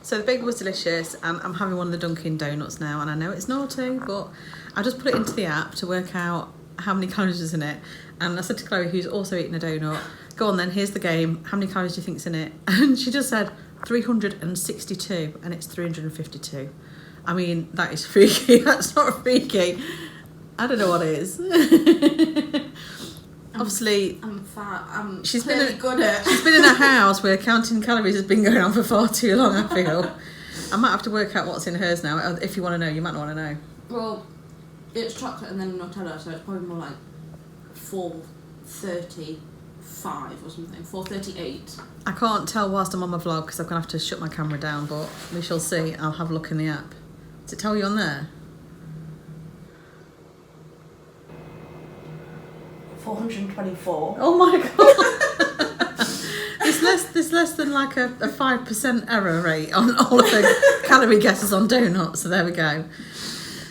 So the bagel was delicious and I'm having one of the Dunkin' Donuts now, and I know it's naughty, but I just put it into the app to work out how many calories is in it. And I said to Chloe, who's also eating a donut, go on then, here's the game, how many calories do you think's in it? And she just said 362 and it's 352. I mean, that is freaky. That's not freaky. I don't know what it is. Obviously, I'm fat. She's good at. She's been in a house where counting calories has been going on for far too long, I feel. I might have to work out what's in hers now. If you want to know, you might not want to know. Well, it's chocolate and then Nutella, so it's probably more like 435 or something. 438. I can't tell whilst I'm on my vlog because I'm going to have to shut my camera down, but we shall see. I'll have a look in the app. Does it tell you on there? 424. Oh my god! There's less than like a 5% error rate on all of the calorie guesses on donuts, so there we go.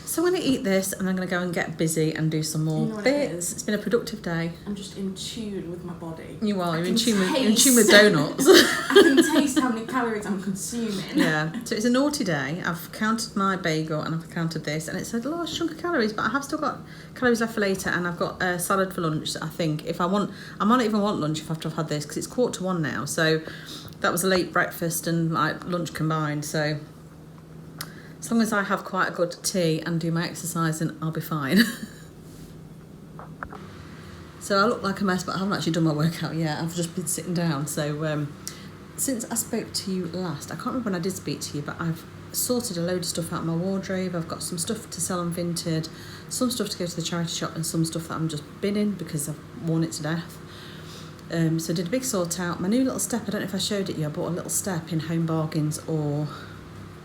So I'm going to eat this and I'm going to go and get busy and do some more bits. It's been a productive day. I'm just in tune with my body. You are. You're in tune with donuts. I can taste how many calories I'm consuming. Yeah. So it's a naughty day. I've counted my bagel and I've counted this, and it's a large chunk of calories, but I have still got calories left for later, and I've got a salad for lunch. I think I might not even want lunch after I've had this because it's 1:45 now. So that was a late breakfast and my lunch combined. So as long as I have quite a good tea and do my exercising, I'll be fine. So I look like a mess, but I haven't actually done my workout yet. I've just been sitting down. So since I spoke to you last, I can't remember when I did speak to you, but I've sorted a load of stuff out of my wardrobe. I've got some stuff to sell on Vinted, some stuff to go to the charity shop, and some stuff that I'm just binning because I've worn it to death. So I did a big sort out. My new little step, I don't know if I showed it you, I bought a little step in Home Bargains or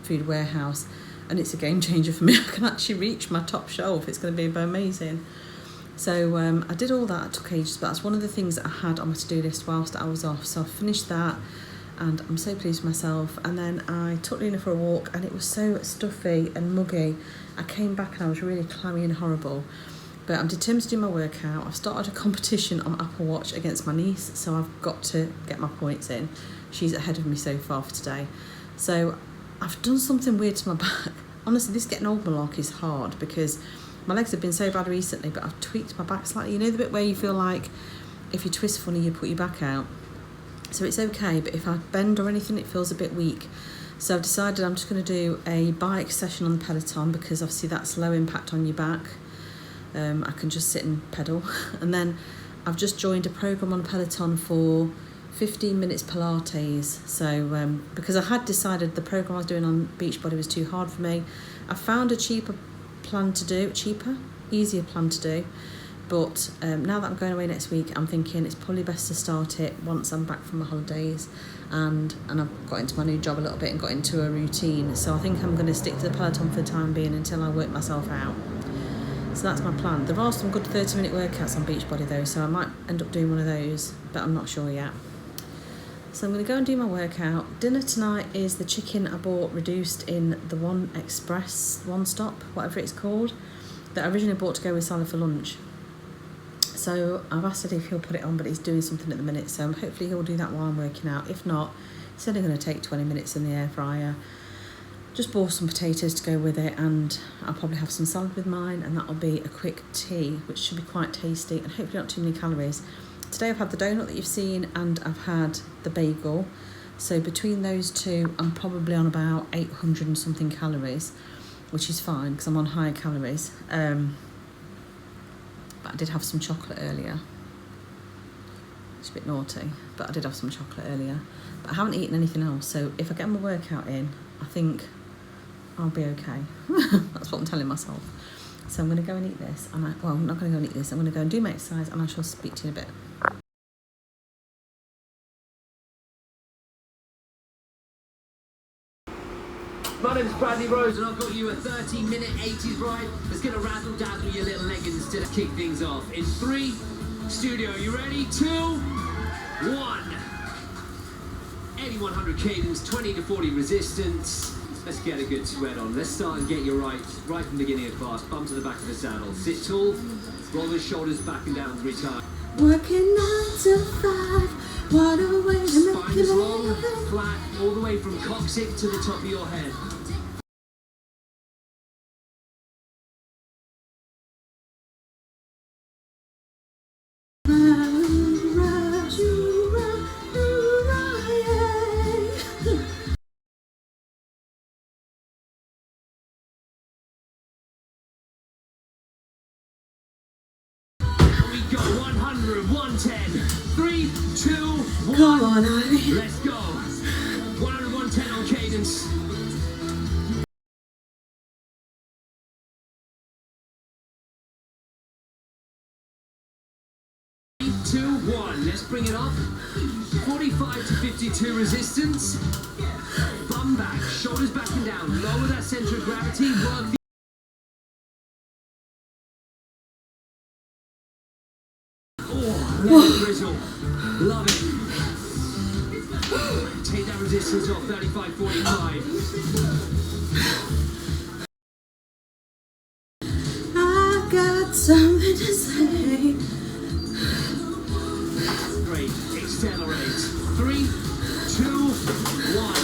Food Warehouse, and it's a game changer for me. I can actually reach my top shelf. It's going to be amazing. So I did all that. It took ages, but that's one of the things that I had on my to-do list whilst I was off. So I finished that and I'm so pleased with myself. And then I took Luna for a walk and it was so stuffy and muggy. I came back and I was really clammy and horrible. But I'm determined to do my workout. I've started a competition on Apple Watch against my niece, so I've got to get my points in. She's ahead of me so far for today. So I've done something weird to my back. Honestly, this getting old malarkey is hard because my legs have been so bad recently, but I've tweaked my back slightly. You know the bit where you feel like if you twist funny, you put your back out? So it's okay, but if I bend or anything, it feels a bit weak. So I've decided I'm just going to do a bike session on the Peloton because obviously that's low impact on your back. I can just sit and pedal. And then I've just joined a program on Peloton for 15 minutes Pilates. So because I had decided the program I was doing on Beachbody was too hard for me, I found a easier plan to do. But now that I'm going away next week, I'm thinking it's probably best to start it once I'm back from my holidays and I've got into my new job a little bit and got into a routine. So I think I'm going to stick to the Peloton for the time being until I work myself out. So that's my plan. There are some good 30-minute workouts on Beachbody though, so I might end up doing one of those, but I'm not sure yet. So I'm going to go and do my workout. Dinner tonight is the chicken I bought reduced in the One Express, One Stop, whatever it's called, that I originally bought to go with salad for lunch. So I've asked him if he'll put it on, but he's doing something at the minute, so hopefully he'll do that while I'm working out. If not, it's only going to take 20 minutes in the air fryer. Just bought some potatoes to go with it, and I'll probably have some salad with mine, and that'll be a quick tea, which should be quite tasty and hopefully not too many calories. Today I've had the donut that you've seen and I've had the bagel. So between those two, I'm probably on about 800 and something calories, which is fine because I'm on higher calories. But I did have some chocolate earlier. It's a bit naughty, but I did have some chocolate earlier. But I haven't eaten anything else, so if I get my workout in, I think I'll be okay. That's what I'm telling myself. So I'm going to go and eat this. Well, I'm not going to go and eat this. I'm going to go and do my exercise, and I shall speak to you in a bit. My name's Bradley Rose and I've got you a 30-minute 80s ride that's going to razzle dazzle your little leggings to kick things off. In 3, studio, you ready? 2, 1. 8100 cadence, 20 to 40 resistance. Let's get a good sweat on. Let's start and get you right from the beginning of class. Bum to the back of the saddle. Sit tall, roll the shoulders back and down 3 times. Working 9 to 5, what a way to Spine make is it long, flat, all the way from coccyx to the top of your head. Go 100, 110, 3, 2, 1. Come on, Ivy. Let's go. 100, 110 on cadence. 2, 1. Let's bring it up. 45 to 52 resistance. Bum back, shoulders back and down. Lower that center of gravity. Work the drizzle. Love it. Take that resistance off, 35, 45. I got something to say. Great. Accelerate. 3, 2, 1.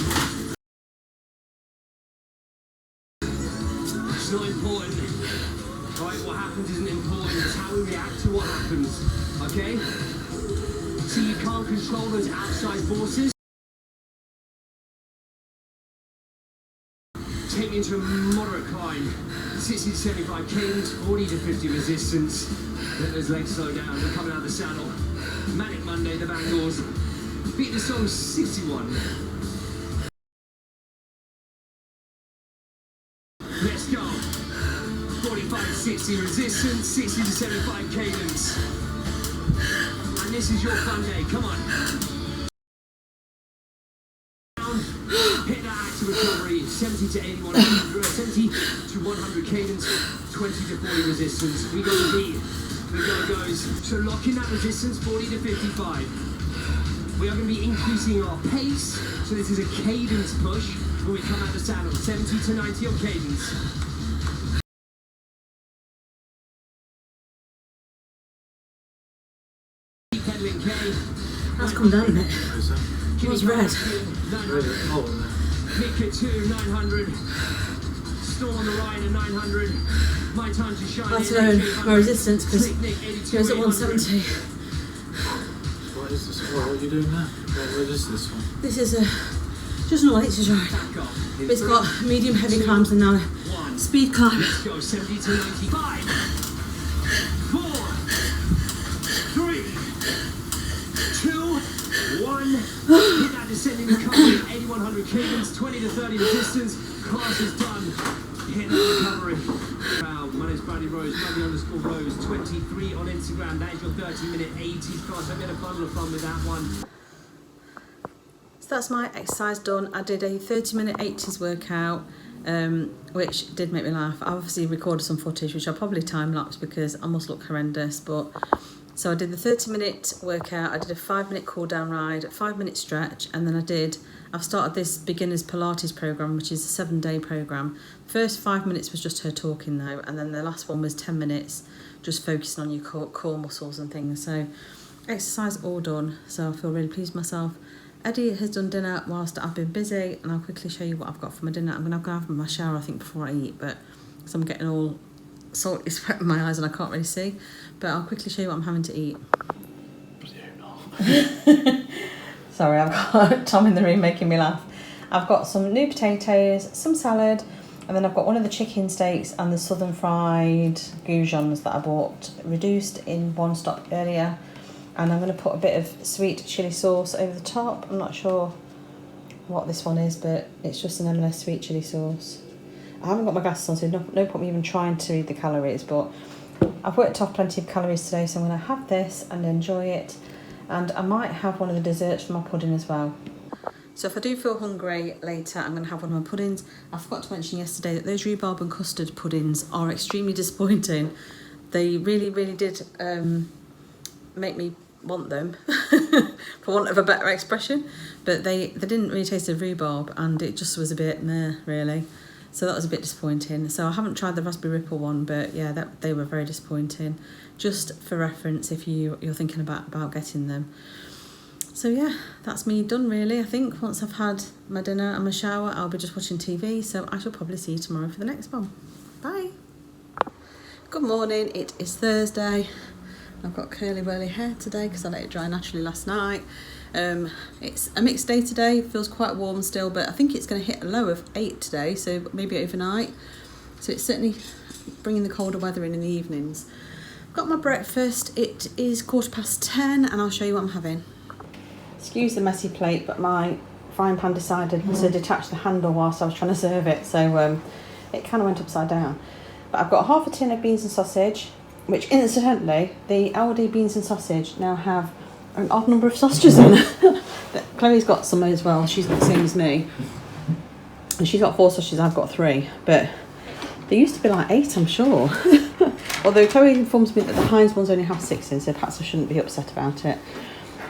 It's not important. Alright, what happens isn't important. It's how we react to what happens. Okay? So you can't control those outside forces. Take me into a moderate climb. 60 to 75 cadence, 40 to 50 resistance. Let those legs slow down. We're coming out of the saddle. Manic Monday, the Bangles. Beat the song 61. Let's go. 45 to 60 resistance, 60 to 75 cadence. And this is your fun day. Come on. Hit that active recovery. 70 to 81, 70 to 100 cadence, 20 to 40 resistance. We got the beat. The go goes. So lock in that resistance, 40 to 55. We are going to be increasing our pace. So this is a cadence push when we come out the saddle. 70 to 90 on cadence. Pedaling K. That's come down a bit. It was red. Pick at 2, 900. Storm on the ride at 900. My time to shine. Let alone my resistance, because it was at 170. What is this? What are you doing now? What is this one? This is just an Alexis ride. It's got medium heavy climbs and now a speed climb. Let's go 70 to 95. 4, 3, 2, 1. Hit that descending recovery. 8100 cadence, 20 to 30 resistance. Class is done. Hit that recovery. Wow, my name's Bradley Rose, Bradley_Rose 23 on Instagram. That is your 30-minute 80s class. I had a bundle of fun with that one. So that's my exercise done. I did a 30-minute 80s workout, which did make me laugh. I obviously recorded some footage, which I'll probably time-lapse because I must look horrendous. But so I did the 30-minute workout. I did a 5-minute cool-down ride, a 5-minute stretch, and then I've started this beginner's Pilates program, which is a 7-day program. First 5 minutes was just her talking though, and then the last one was 10 minutes, just focusing on your core muscles and things. So exercise all done. So I feel really pleased with myself. Eddie has done dinner whilst I've been busy, and I'll quickly show you what I've got for my dinner. I'm going to have my shower, I think, before I eat, but because I'm getting all salty sweat in my eyes and I can't really see. But I'll quickly show you what I'm having to eat. Sorry, I've got Tom in the room making me laugh. I've got some new potatoes, some salad, and then I've got one of the chicken steaks and the southern fried goujons that I bought reduced in One Stop earlier. And I'm going to put a bit of sweet chilli sauce over the top. I'm not sure what this one is, but it's just an M&S sweet chilli sauce. I haven't got my glasses on, so no point me even trying to read the calories, but I've worked off plenty of calories today, so I'm going to have this and enjoy it. And I might have one of the desserts for my pudding as well. So if I do feel hungry later, I'm going to have one of my puddings. I forgot to mention yesterday that those rhubarb and custard puddings are extremely disappointing. They really, really did make me want them, for want of a better expression. But they didn't really taste of rhubarb, and it just was a bit meh, really. So that was a bit disappointing. So I haven't tried the raspberry ripple one, but yeah, they were very disappointing. Just for reference, if you're thinking about getting them. So yeah, that's me done really. I think once I've had my dinner and my shower, I'll be just watching TV. So I shall probably see you tomorrow for the next one. Bye. Good morning. It is Thursday. I've got curly whirly hair today because I let it dry naturally last night. It's a mixed day today. It feels quite warm still, but I think it's going to hit a low of 8 today, so maybe overnight. So it's certainly bringing the colder weather in the evenings. I've got my breakfast. It is 10:15 and I'll show you what I'm having. Excuse the messy plate, but my frying pan decided to detach the handle whilst I was trying to serve it, so it kind of went upside down. But I've got half a tin of beans and sausage, which incidentally, the Aldi beans and sausage now have an odd number of sausages in it. Chloe's got some as well. She's the same as me. And she's got 4 sausages, I've got 3. But there used to be like 8, I'm sure. Although Chloe informs me that the Heinz ones only have 6 in, so perhaps I shouldn't be upset about it.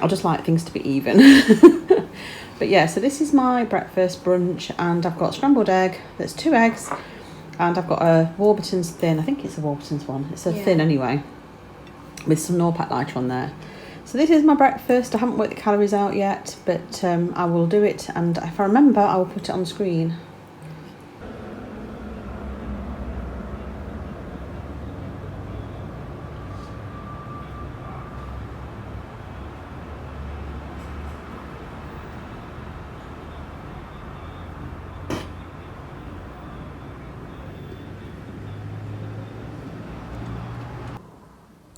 I just like things to be even. But yeah, so this is my breakfast brunch, and I've got scrambled egg. There's 2 eggs, and I've got a Warburton's thin. I think it's a Warburton's one. It's a thin anyway, with some Norpac lighter on there. So this is my breakfast. I haven't worked the calories out yet, but I will do it, and if I remember, I will put it on the screen.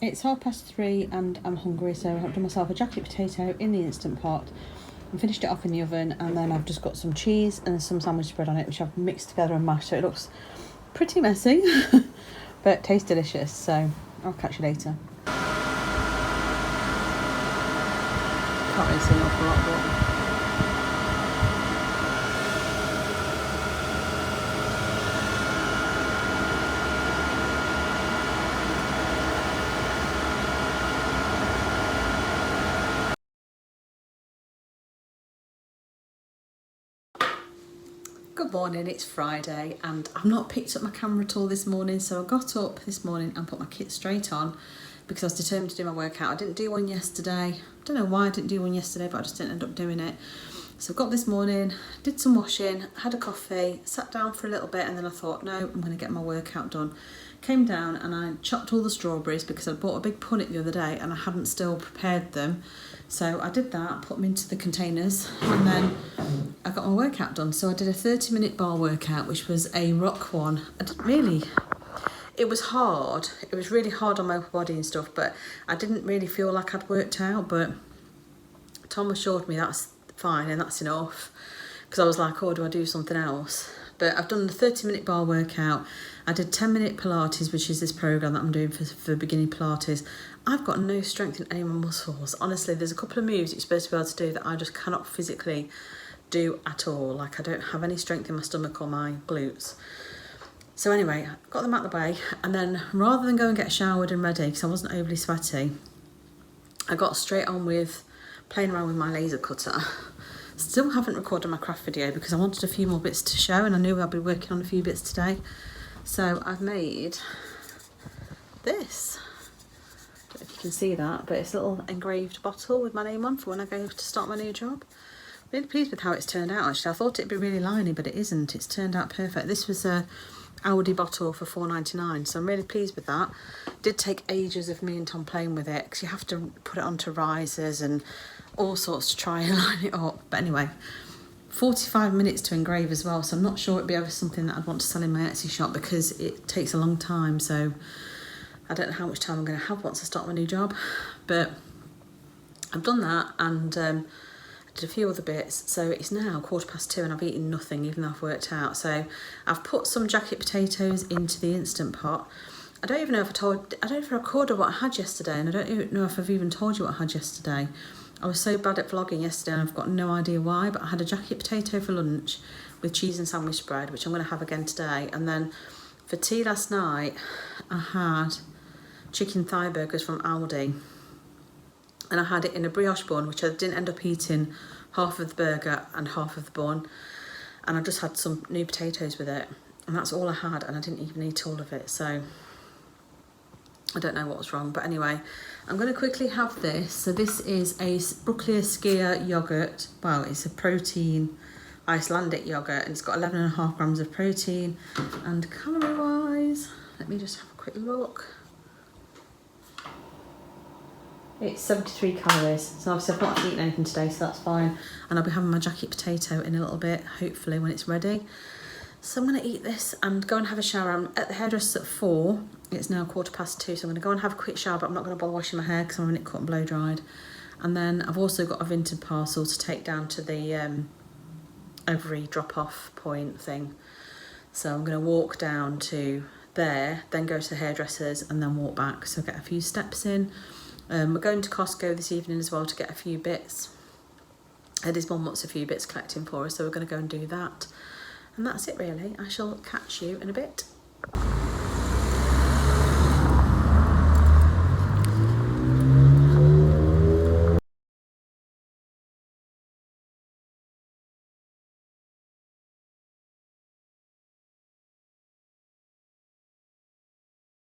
It's 3:30 and I'm hungry, so I've done myself a jacket potato in the Instant Pot and finished it off in the oven, and then I've just got some cheese and some sandwich spread on it, which I've mixed together and mashed, so it looks pretty messy but tastes delicious. So I'll catch you later. Can't really see an awful lot, but good morning, it's Friday and I've not picked up my camera at all this morning, so I got up this morning and put my kit straight on because I was determined to do my workout. I didn't do one yesterday. I don't know why I didn't do one yesterday, but I just didn't end up doing it. So I got this morning, did some washing, had a coffee, sat down for a little bit, and then I thought, no, I'm going to get my workout done. Came down and I chopped all the strawberries because I bought a big punnet the other day and I hadn't still prepared them. So I did that, put them into the containers, and then I got my workout done. So I did a 30-minute bar workout, which was a rock one. It was hard. It was really hard on my body and stuff, but I didn't really feel like I'd worked out. But Tom assured me that's fine and that's enough, because I was like, oh, do I do something else? But I've done the 30-minute bar workout. I did 10-minute Pilates, which is this program that I'm doing for beginning Pilates. I've got no strength in any of my muscles. Honestly, there's a couple of moves you're supposed to be able to do that I just cannot physically do at all. Like, I don't have any strength in my stomach or my glutes. So anyway, I got them out of the way, and then rather than go and get showered and ready, because I wasn't overly sweaty, I got straight on with playing around with my laser cutter. Still haven't recorded my craft video because I wanted a few more bits to show, and I knew I'd be working on a few bits today. So I've made this. Don't know if you can see that, but it's a little engraved bottle with my name on for when I go to start my new job. Really pleased with how it's turned out, actually. I thought it'd be really liney, but it isn't. It's turned out perfect. This was a Aldi bottle for £4.99, so I'm really pleased with that. It did take ages of me and Tom playing with it because you have to put it onto risers and all sorts to try and line it up. But anyway, 45 minutes to engrave as well, so I'm not sure it'd be ever something that I'd want to sell in my Etsy shop because it takes a long time. So I don't know how much time I'm going to have once I start my new job, but I've done that, and I did a few other bits. So it's now 2:15 and I've eaten nothing, even though I've worked out. So I've put some jacket potatoes into the Instant Pot. I don't even know if I don't know if I recorded what I had yesterday, and I don't even know if I've even told you what I had yesterday. I was so bad at vlogging yesterday and I've got no idea why, but I had a jacket potato for lunch with cheese and sandwich bread, which I'm going to have again today. And then for tea last night, I had chicken thigh burgers from Aldi. And I had it in a brioche bun, which I didn't end up eating half of the burger and half of the bun. And I just had some new potatoes with it. And that's all I had, and I didn't even eat all of it. So I don't know what was wrong. But anyway, I'm going to quickly have this. So this is a Brooklia Skyr yogurt. Well, it's a protein Icelandic yogurt, and it's got 11.5 grams of protein. And calorie-wise, let me just have a quick look. It's 73 calories, so obviously I've not eaten anything today, so that's fine. And I'll be having my jacket potato in a little bit, hopefully when it's ready. So I'm going to eat this and go and have a shower. I'm at the hairdresser at 4. It's now 2:15, so I'm going to go and have a quick shower, but I'm not going to bother washing my hair because I'm having it cut and blow dried. And then I've also got a Vinted parcel to take down to the ovary drop-off point thing. So I'm going to walk down to there, then go to the hairdressers, and then walk back. So get a few steps in. We're going to Costco this evening as well to get a few bits. Eddie's mum wants a few bits collecting for us, so we're going to go and do that. And that's it really. I shall catch you in a bit.